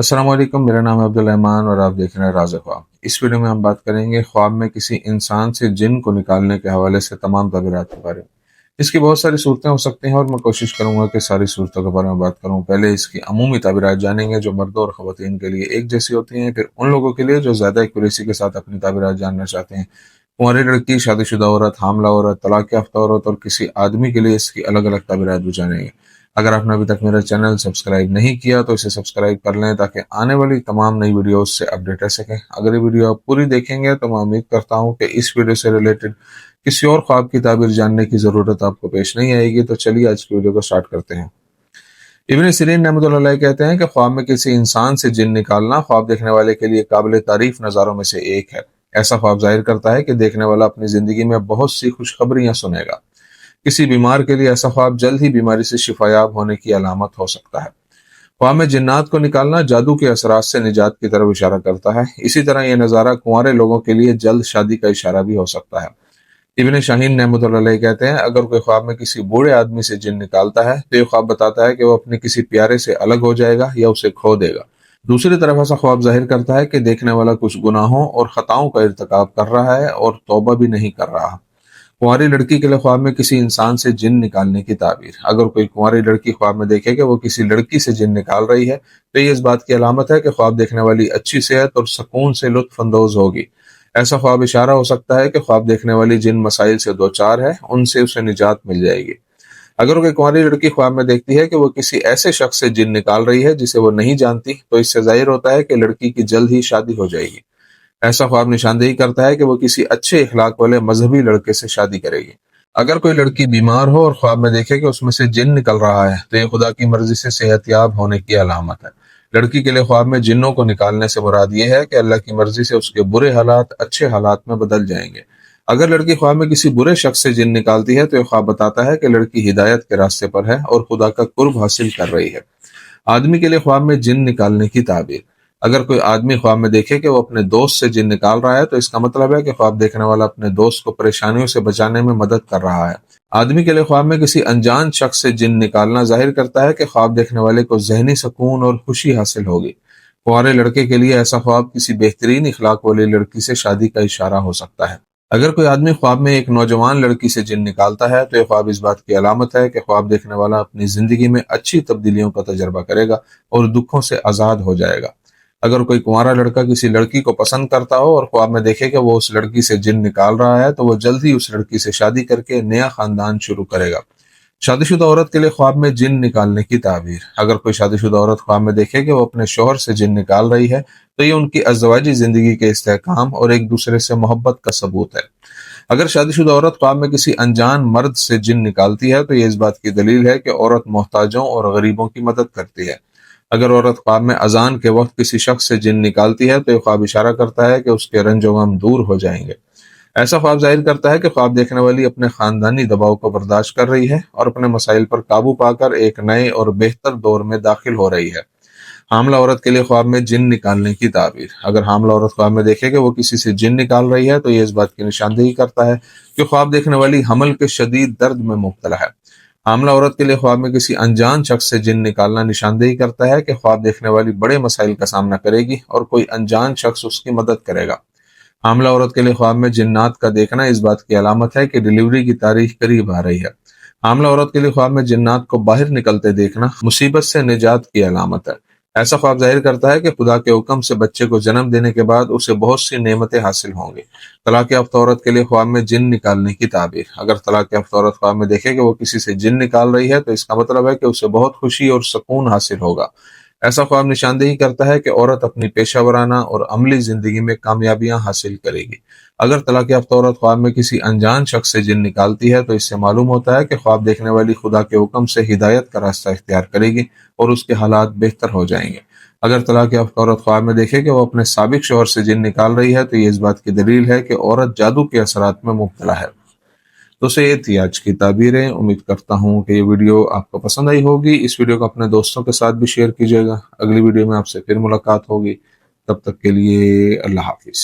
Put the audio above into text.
अस्सलाम वालेकुम, मेरा नाम है अब्दुल रहमान और आप देख रहे हैं राज़ ख्वाब। इस वीडियो में हम बात करेंगे ख्वाब में किसी इंसान से जिन को निकालने के हवाले से तमाम तबीरात के बारे में। इसकी बहुत सारी सूरतें हो सकती हैं और मैं कोशिश करूंगा कि सारी सूरतों के बारे में बात करूं। पहले इसकी अमूमी तबीरात जानेंगे जो मर्दों और ख़वातीन के लिए एक जैसी होती हैं, फिर उन लोगों के लिए जो ज़्यादा एक्यूरेसी के साथ अपनी तबीरात जानना चाहते हैं। कुंवारी लड़की, शादीशुदा औरत, हामला औरत, तलाक याफ्ता औरत और किसी आदमी के लिए इसकी अलग अलग तबीरात भी जानेंगे। अगर आपने अभी तक मेरा चैनल सब्सक्राइब नहीं किया तो इसे सब्सक्राइब कर लें ताकि आने वाली तमाम नई वीडियोस से अपडेट रह सकें। अगर ये वीडियो आप पूरी देखेंगे तो मैं उम्मीद करता हूं कि इस वीडियो से रिलेटेड किसी और ख्वाब की ताबीर जानने की ज़रूरत आपको पेश नहीं आएगी। तो चलिए आज की वीडियो को स्टार्ट करते हैं। इब्न सीरीन रहमतुल्लाह अलैह कहते हैं कि ख्वाब में किसी इंसान से जिन निकालना ख्वाब देखने वाले के लिए काबिल तारीफ नज़ारों में से एक है। ऐसा ख्वाब जाहिर करता है कि देखने वाला अपनी ज़िंदगी में बहुत सी खुशखबरियां सुनेगा। किसी बीमार के लिए ऐसा ख्वाब जल्द ही बीमारी से शिफायाब होने की अलामत हो सकता है। ख्वाब में जिन्नात को निकालना जादू के असरात से निजात की तरफ इशारा करता है। इसी तरह यह नज़ारा कुंवारे लोगों के लिए जल्द शादी का इशारा भी हो सकता है। इब्न शाहीन रहमतुल्लाह अलैह कहते हैं, अगर कोई ख्वाब में किसी बूढ़े आदमी से जिन निकालता है तो यह ख्वाब बताता है कि वो अपने किसी प्यारे से अलग हो जाएगा या उसे खो देगा। दूसरी तरफ ऐसा ख्वाब जाहिर करता है कि देखने वाला कुछ गुनाहों और खताओं का इर्तिकाब कर रहा है और तौबा भी नहीं कर रहा। कुंवारी लड़की के लिए ख्वाब में किसी इंसान से जिन निकालने की ताबीर। अगर कोई कुंवारी लड़की ख्वाब में देखे कि वो किसी लड़की से जिन निकाल रही है तो ये इस बात की अलामत है कि ख्वाब देखने वाली अच्छी सेहत और सुकून से लुत्फ अंदोज होगी। ऐसा ख्वाब इशारा हो सकता है कि ख्वाब देखने वाली जिन मसाइल से दो चार है उनसे उसे निजात मिल जाएगी। अगर कोई कुंवारी लड़की ख्वाब में देखती है कि वो किसी ऐसे शख्स से जिन निकाल रही है जिसे वो नहीं जानती तो इससे जाहिर होता है कि लड़की की जल्द ही शादी हो जाएगी। ऐसा ख्वाब निशानदेही करता है कि वो किसी अच्छे इखलाक वाले मजहबी लड़के से शादी करेगी। अगर कोई लड़की बीमार हो और ख्वाब में देखे कि उसमें से जिन निकल रहा है तो ये खुदा की मर्जी से सेहतयाब होने की अलामत है। लड़की के लिए ख्वाब में जिन्नों को निकालने से मुराद ये है कि अल्लाह की मर्जी से उसके बुरे हालात अच्छे हालात में बदल जाएंगे। अगर लड़की ख्वाब में किसी बुरे शख्स से जिन निकालती है तो यह ख्वाब बताता है कि लड़की हिदायत के रास्ते पर है और खुदा का कुर्ब हासिल कर रही है। आदमी के लिए ख्वाब में जिन निकालने की ताबीर। अगर कोई आदमी ख्वाब में देखे कि वो अपने दोस्त से जिन निकाल रहा है तो इसका मतलब है कि ख्वाब देखने वाला अपने दोस्त को परेशानियों से बचाने में मदद कर रहा है। आदमी के लिए ख्वाब में किसी अनजान शख्स से जिन निकालना जाहिर करता है कि ख्वाब देखने वाले को जहनी सुकून और खुशी हासिल होगी। कुंवारे लड़के के लिए ऐसा ख्वाब किसी बेहतरीन इखलाक वाली लड़की से शादी का इशारा हो सकता है। अगर कोई आदमी ख्वाब में एक नौजवान लड़की से जिन निकालता है तो यह ख्वाब इस बात की अलामत है कि ख्वाब देखने वाला अपनी जिंदगी में अच्छी तब्दीलियों का तजर्बा करेगा और दुखों से आजाद हो जाएगा। अगर कोई कुंवारा लड़का किसी लड़की को पसंद करता हो और ख्वाब में देखे कि वो उस लड़की से जिन निकाल रहा है तो वो जल्द ही उस लड़की से शादी करके नया खानदान शुरू करेगा। शादीशुदा औरत के लिए ख्वाब में जिन निकालने की ताबीर। अगर कोई शादीशुदा औरत ख्वाब में देखे कि वो अपने शौहर से जिन निकाल रही है तो ये उनकी अज़वाजी जिंदगी के इस्तेहकाम और एक दूसरे से मोहब्बत का सबूत है। अगर शादीशुदा औरत ख्वाब में किसी अनजान मर्द से जिन निकालती है तो ये इस बात की दलील है कि औरत मोहताजों और गरीबों की मदद करती है। अगर औरत ख्वाब में अजान के वक्त किसी शख्स से जिन निकालती है तो ये ख्वाब इशारा करता है कि उसके रंजो गम दूर हो जाएंगे। ऐसा ख्वाब जाहिर करता है कि ख्वाब देखने वाली अपने खानदानी दबाव को बर्दाश्त कर रही है और अपने मसाइल पर काबू पाकर एक नए और बेहतर दौर में दाखिल हो रही है। हामला औरत के लिए ख्वाब में जिन निकालने की ताबीर। अगर हामला औरत ख्वाब में देखे कि वो किसी से जिन निकाल रही है तो ये इस बात की निशानदेही करता है कि ख्वाब देखने वाली हमल के शदीद दर्द में मुब्तला है। हामला औरत के लिए ख्वाब में किसी अनजान शख्स से जिन निकालना निशानदेही करता है कि ख्वाब देखने वाली बड़े मसाइल का सामना करेगी और कोई अनजान शख्स उसकी मदद करेगा। हामला औरत के लिए ख्वाब में जिन्नात का देखना इस बात की अलामत है कि डिलीवरी की तारीख करीब आ रही है। हामला औरत के लिए ख्वाब में जिन्नात को बाहर निकलते देखना मुसीबत से निजात की अलामत है। ऐसा ख्वाब जाहिर करता है कि खुदा के हुक्म से बच्चे को जन्म देने के बाद उसे बहुत सी नेमतें हासिल होंगी। तलाक याफ्ता औरत के लिए ख्वाब में जिन निकालने की ताबीर। अगर तलाक याफ्ता औरत ख्वाब में देखे कि वो किसी से जिन निकाल रही है तो इसका मतलब है कि उसे बहुत खुशी और सुकून हासिल होगा। ऐसा ख्वाब निशानदेही करता है कि औरत अपनी पेशा वराना और अमली जिंदगी में कामयाबियां हासिल करेगी। अगर तलाक याफ्ता औरत ख्वाब में किसी अनजान शख्स से जिन निकालती है तो इससे मालूम होता है कि ख्वाब देखने वाली खुदा के हुक्म से हिदायत का रास्ता इख्तियार करेगी और उसके हालात बेहतर हो जाएंगे। अगर तलाक याफ्ता औरत ख्वाब में देखे कि वो अपने साबिक शौहर से जिन निकाल रही है तो ये इस बात की दलील है कि औरत जादू के असरात में मुब्तला है। तो से ये थी आज की ताबीरें। उम्मीद करता हूँ कि ये वीडियो आपको पसंद आई होगी। इस वीडियो को अपने दोस्तों के साथ भी शेयर कीजिएगा। अगली वीडियो में आपसे फिर मुलाकात होगी। तब तक के लिए अल्लाह हाफिज।